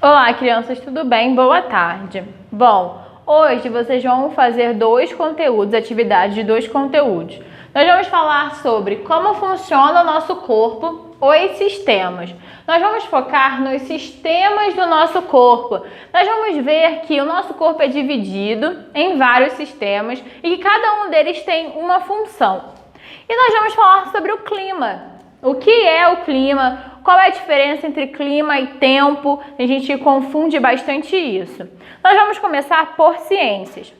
Olá, crianças, tudo bem? Boa tarde. Bom, hoje vocês vão fazer atividades de dois conteúdos. Nós vamos falar sobre como funciona o nosso corpo, os sistemas. Nós vamos focar nos sistemas do nosso corpo. Nós vamos ver que o nosso corpo é dividido em vários sistemas e que cada um deles tem uma função. E nós vamos falar sobre o clima. O que é o clima? Qual é a diferença entre clima e tempo? A gente confunde bastante isso. Nós vamos começar por ciências.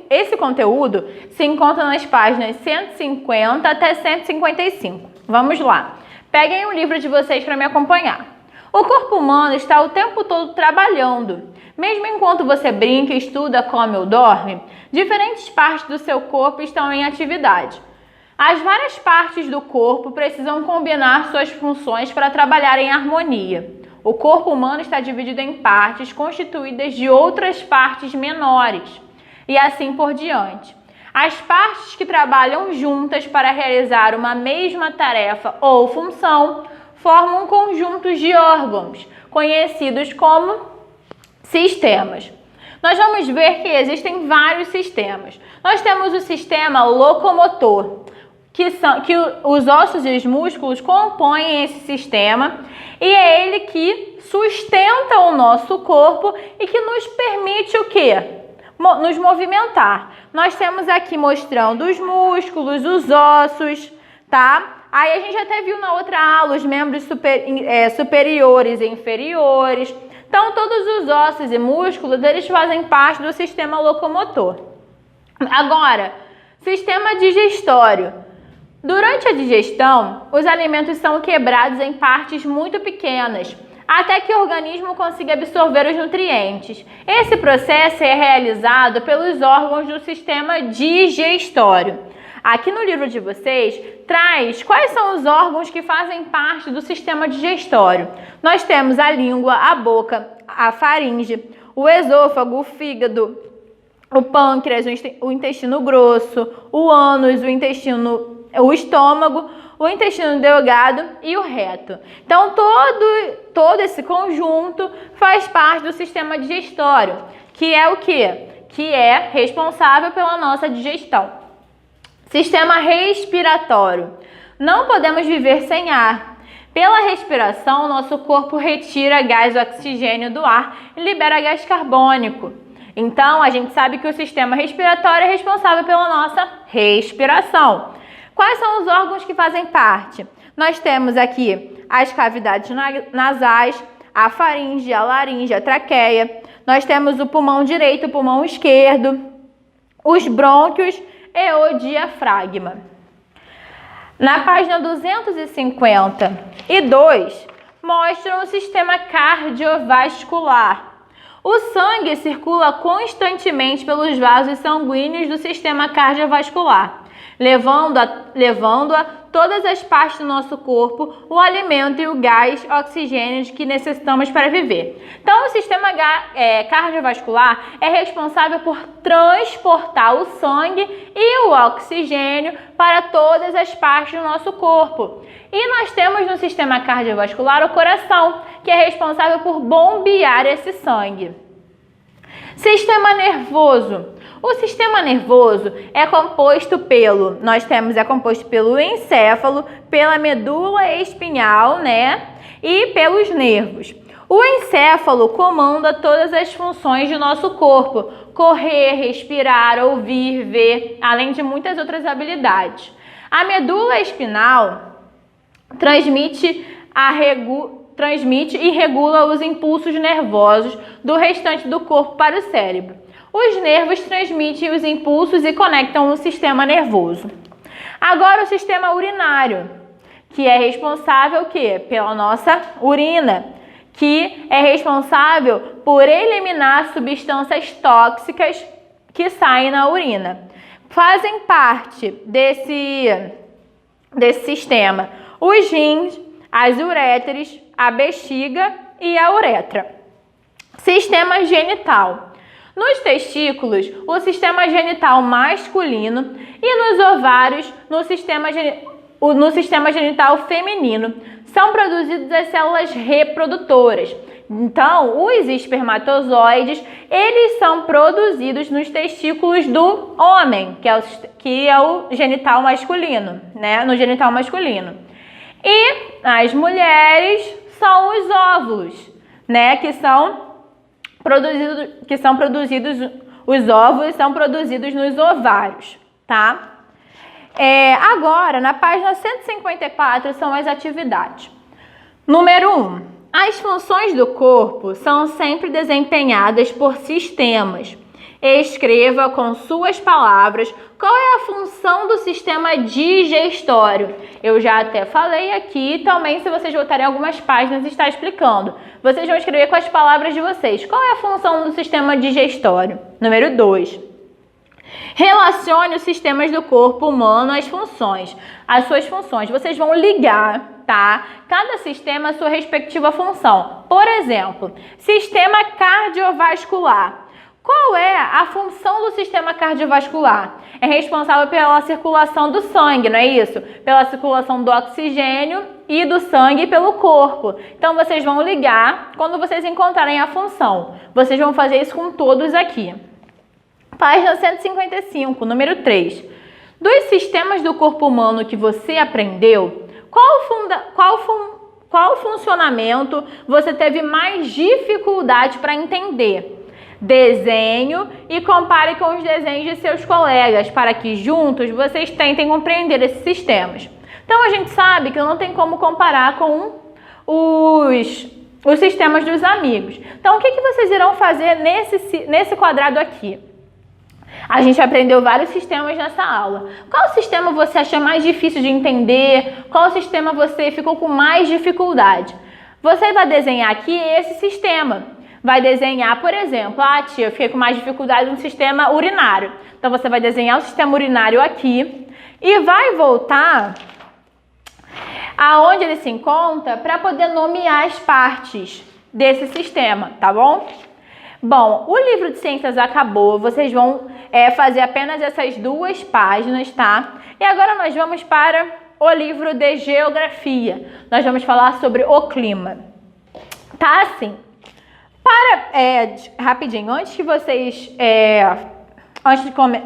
Esse conteúdo se encontra nas páginas 150 até 155. Vamos lá. Peguem o livro de vocês para me acompanhar. O corpo humano está o tempo todo trabalhando. Mesmo enquanto você brinca, estuda, come ou dorme, diferentes partes do seu corpo estão em atividade. As várias partes do corpo precisam combinar suas funções para trabalhar em harmonia. O corpo humano está dividido em partes constituídas de outras partes menores, e assim por diante. As partes que trabalham juntas para realizar uma mesma tarefa ou função formam conjuntos de órgãos, conhecidos como sistemas. Nós vamos ver que existem vários sistemas. Nós temos o sistema locomotor, que os ossos e os músculos compõem esse sistema, e é ele que sustenta o nosso corpo e que nos permite o quê? Nos movimentar. Nós temos aqui mostrando os músculos, os ossos, tá? Aí a gente até viu na outra aula os membros superiores e inferiores. Então, todos os ossos e músculos, eles fazem parte do sistema locomotor. Agora, sistema digestório. Durante a digestão, os alimentos são quebrados em partes muito pequenas, até que o organismo consiga absorver os nutrientes. Esse processo é realizado pelos órgãos do sistema digestório. Aqui no livro de vocês, traz quais são os órgãos que fazem parte do sistema digestório. Nós temos a língua, a boca, a faringe, o esôfago, o fígado, o pâncreas, o intestino grosso, o ânus, o estômago, o intestino delgado e o reto. Então, todo esse conjunto faz parte do sistema digestório, que é o quê? Que é responsável pela nossa digestão. Sistema respiratório. Não podemos viver sem ar. Pela respiração, nosso corpo retira gás oxigênio do ar e libera gás carbônico. Então, a gente sabe que o sistema respiratório é responsável pela nossa respiração. Quais são os órgãos que fazem parte? Nós temos aqui as cavidades nasais, a faringe, a laringe, a traqueia. Nós temos o pulmão direito, o pulmão esquerdo, os brônquios e o diafragma. Na página 252, mostram o sistema cardiovascular. O sangue circula constantemente pelos vasos sanguíneos do sistema cardiovascular, levando a todas as partes do nosso corpo o alimento e o gás oxigênio que necessitamos para viver. Então, o sistema cardiovascular é responsável por transportar o sangue e o oxigênio para todas as partes do nosso corpo. E nós temos no sistema cardiovascular o coração, que é responsável por bombear esse sangue. Sistema nervoso. O sistema nervoso é composto pelo encéfalo, pela medula espinhal, e pelos nervos. O encéfalo comanda todas as funções do nosso corpo: correr, respirar, ouvir, ver, além de muitas outras habilidades. A medula espinal transmite e regula os impulsos nervosos do restante do corpo para o cérebro. Os nervos transmitem os impulsos e conectam o sistema nervoso. Agora, o sistema urinário, que é responsável pela nossa urina, que é responsável por eliminar substâncias tóxicas que saem na urina. Fazem parte desse sistema os rins, as uréteres, a bexiga e a uretra. Sistema genital. Nos testículos, o sistema genital masculino, e nos ovários, no sistema genital feminino, são produzidas as células reprodutoras. Então, os espermatozoides, eles são produzidos nos testículos do homem, que é o genital masculino, né? No genital masculino. E as mulheres são os óvulos, né? Os óvulos são produzidos nos ovários, tá? Agora, na página 154, são as atividades. Número 1. As funções do corpo são sempre desempenhadas por sistemas. Escreva com suas palavras qual é a função do sistema digestório. Eu já até falei aqui, também se vocês voltarem algumas páginas está explicando. Vocês vão escrever com as palavras de vocês. Qual é a função do sistema digestório? Número 2. Relacione os sistemas do corpo humano às funções. As suas funções. Vocês vão ligar, tá? Cada sistema a sua respectiva função. Por exemplo, sistema cardiovascular. Qual é a função do sistema cardiovascular? É responsável pela circulação do sangue, não é isso? Pela circulação do oxigênio e do sangue pelo corpo. Então, vocês vão ligar quando vocês encontrarem a função. Vocês vão fazer isso com todos aqui. Página 155, número 3. Dos sistemas do corpo humano que você aprendeu, qual funcionamento você teve mais dificuldade para entender? Desenho e compare com os desenhos de seus colegas, para que juntos vocês tentem compreender esses sistemas. Então, a gente sabe que não tem como comparar com os sistemas dos amigos. Então, o que vocês irão fazer nesse quadrado aqui? A gente aprendeu vários sistemas nessa aula. Qual sistema você achou mais difícil de entender? Qual sistema você ficou com mais dificuldade? Você vai desenhar aqui esse sistema. Vai desenhar, por exemplo, tia, eu fiquei com mais dificuldade no sistema urinário. Então, você vai desenhar o sistema urinário aqui e vai voltar aonde ele se encontra para poder nomear as partes desse sistema, tá bom? Bom, o livro de ciências acabou, vocês vão fazer apenas essas 2 páginas, tá? E agora nós vamos para o livro de geografia. Nós vamos falar sobre o clima. Tá assim. Rapidinho, antes de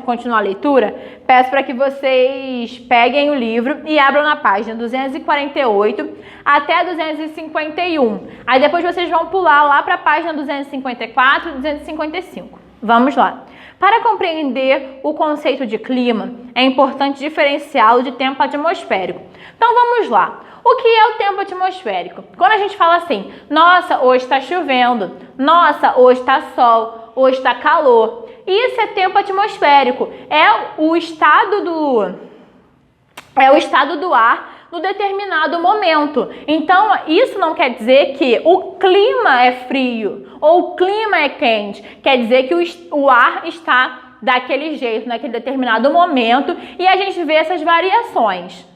continuar a leitura, peço para que vocês peguem o livro e abram na página 248 até 251. Aí depois vocês vão pular lá para a página 254 e 255. Vamos lá. Para compreender o conceito de clima, é importante diferenciá-lo de tempo atmosférico. Então vamos lá. O que é o tempo atmosférico? Quando a gente fala assim, nossa, hoje está chovendo, nossa, hoje está sol, hoje está calor. Isso é tempo atmosférico, é o estado do ar no determinado momento. Então, isso não quer dizer que o clima é frio ou o clima é quente. Quer dizer que o ar está daquele jeito, naquele determinado momento, e a gente vê essas variações.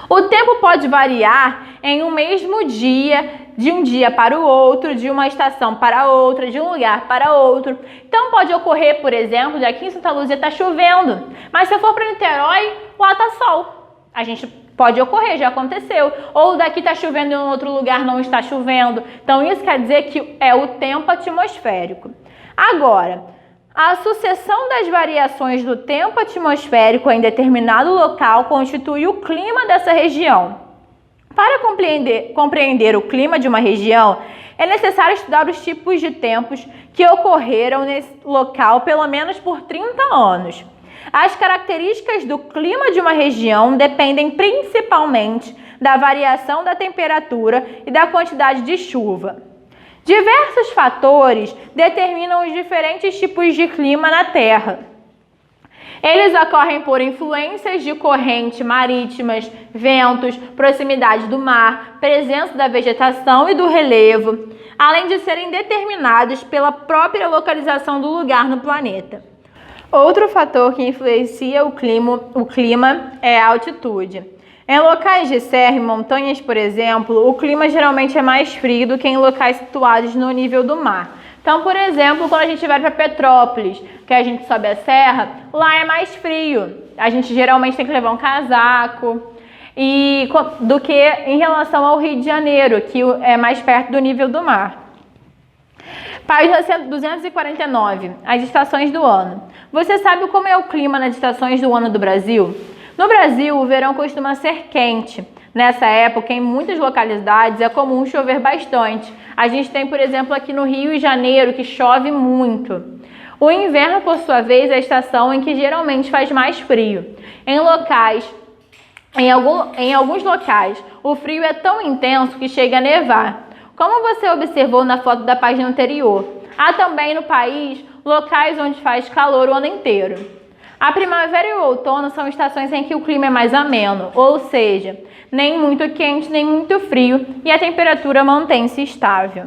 O tempo pode variar em um mesmo dia, de um dia para o outro, de uma estação para outra, de um lugar para outro. Então pode ocorrer, por exemplo, de aqui em Santa Luzia está chovendo, mas se eu for para Niterói, lá está sol. A gente pode ocorrer, já aconteceu. Ou daqui está chovendo e em outro lugar não está chovendo. Então isso quer dizer que é o tempo atmosférico. Agora, a sucessão das variações do tempo atmosférico em determinado local constitui o clima dessa região. Para compreender o clima de uma região, é necessário estudar os tipos de tempos que ocorreram nesse local pelo menos por 30 anos. As características do clima de uma região dependem principalmente da variação da temperatura e da quantidade de chuva. Diversos fatores determinam os diferentes tipos de clima na Terra. Eles ocorrem por influências de correntes marítimas, ventos, proximidade do mar, presença da vegetação e do relevo, além de serem determinados pela própria localização do lugar no planeta. Outro fator que influencia o clima é a altitude. Em locais de serra e montanhas, por exemplo, o clima geralmente é mais frio do que em locais situados no nível do mar. Então, por exemplo, quando a gente vai para Petrópolis, que a gente sobe a serra, lá é mais frio. A gente geralmente tem que levar um casaco. do que em relação ao Rio de Janeiro, que é mais perto do nível do mar. Página 249, as estações do ano. Você sabe como é o clima nas estações do ano do Brasil? No Brasil, o verão costuma ser quente. Nessa época, em muitas localidades, é comum chover bastante. A gente tem, por exemplo, aqui no Rio de Janeiro, que chove muito. O inverno, por sua vez, é a estação em que geralmente faz mais frio. Em alguns locais, o frio é tão intenso que chega a nevar. Como você observou na foto da página anterior, há também no país locais onde faz calor o ano inteiro. A primavera e o outono são estações em que o clima é mais ameno, ou seja, nem muito quente nem muito frio, e a temperatura mantém-se estável.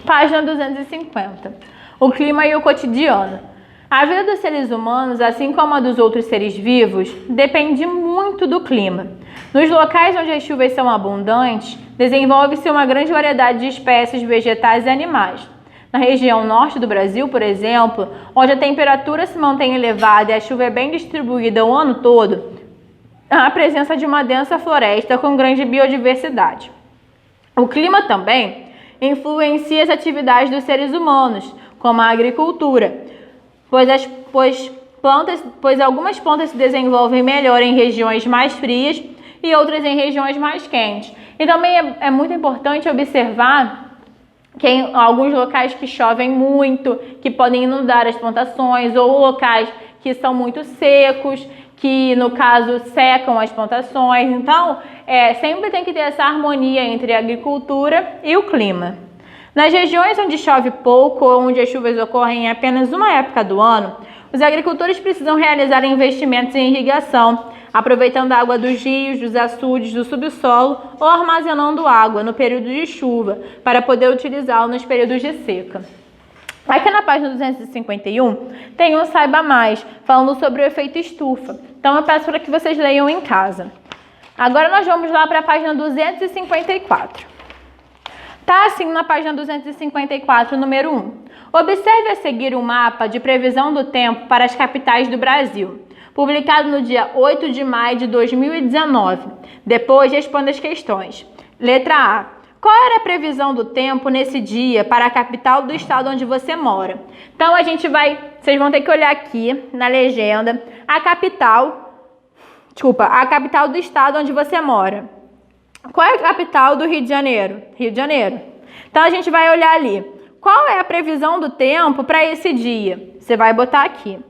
Página 250. O clima e o cotidiano. A vida dos seres humanos, assim como a dos outros seres vivos, depende muito do clima. Nos locais onde as chuvas são abundantes, desenvolve-se uma grande variedade de espécies vegetais e animais. Na região norte do Brasil, por exemplo, onde a temperatura se mantém elevada e a chuva é bem distribuída o ano todo, há a presença de uma densa floresta com grande biodiversidade. O clima também influencia as atividades dos seres humanos, como a agricultura, pois algumas plantas se desenvolvem melhor em regiões mais frias e outras em regiões mais quentes. E também é muito importante observar que em alguns locais que chovem muito, que podem inundar as plantações, ou locais que são muito secos, que no caso secam as plantações. Então, sempre tem que ter essa harmonia entre a agricultura e o clima. Nas regiões onde chove pouco ou onde as chuvas ocorrem em apenas uma época do ano, os agricultores precisam realizar investimentos em irrigação, aproveitando a água dos rios, dos açudes, do subsolo ou armazenando água no período de chuva para poder utilizá-lo nos períodos de seca. Aqui na página 251 tem um Saiba Mais, falando sobre o efeito estufa. Então eu peço para que vocês leiam em casa. Agora nós vamos lá para a página 254. Tá assim na página 254, número 1. Observe a seguir um mapa de previsão do tempo para as capitais do Brasil, publicado no dia 8 de maio de 2019. Depois responda as questões. Letra A. Qual era a previsão do tempo nesse dia para a capital do estado onde você mora? Então vocês vão ter que olhar aqui na legenda a capital do estado onde você mora. Qual é a capital do Rio de Janeiro? Rio de Janeiro. Então a gente vai olhar ali. Qual é a previsão do tempo para esse dia? Você vai botar aqui.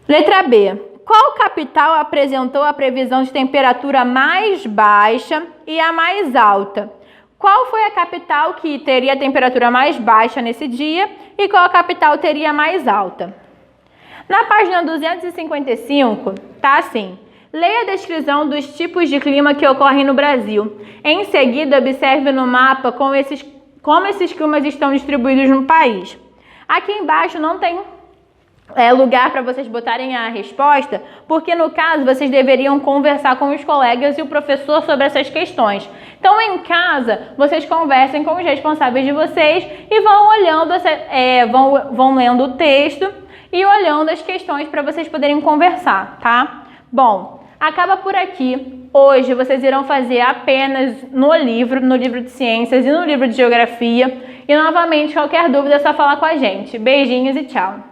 Letra B. Qual capital apresentou a previsão de temperatura mais baixa e a mais alta? Qual foi a capital que teria a temperatura mais baixa nesse dia e qual a capital teria mais alta? Na página 255, tá assim. Leia a descrição dos tipos de clima que ocorrem no Brasil. Em seguida, observe no mapa como esses climas estão distribuídos no país. Aqui embaixo não tem lugar para vocês botarem a resposta, porque no caso vocês deveriam conversar com os colegas e o professor sobre essas questões. Então em casa vocês conversem com os responsáveis de vocês e vão olhando, vão lendo o texto e olhando as questões para vocês poderem conversar, tá? Bom, acaba por aqui. Hoje vocês irão fazer apenas no livro de ciências e no livro de geografia. E novamente, qualquer dúvida é só falar com a gente. Beijinhos e tchau!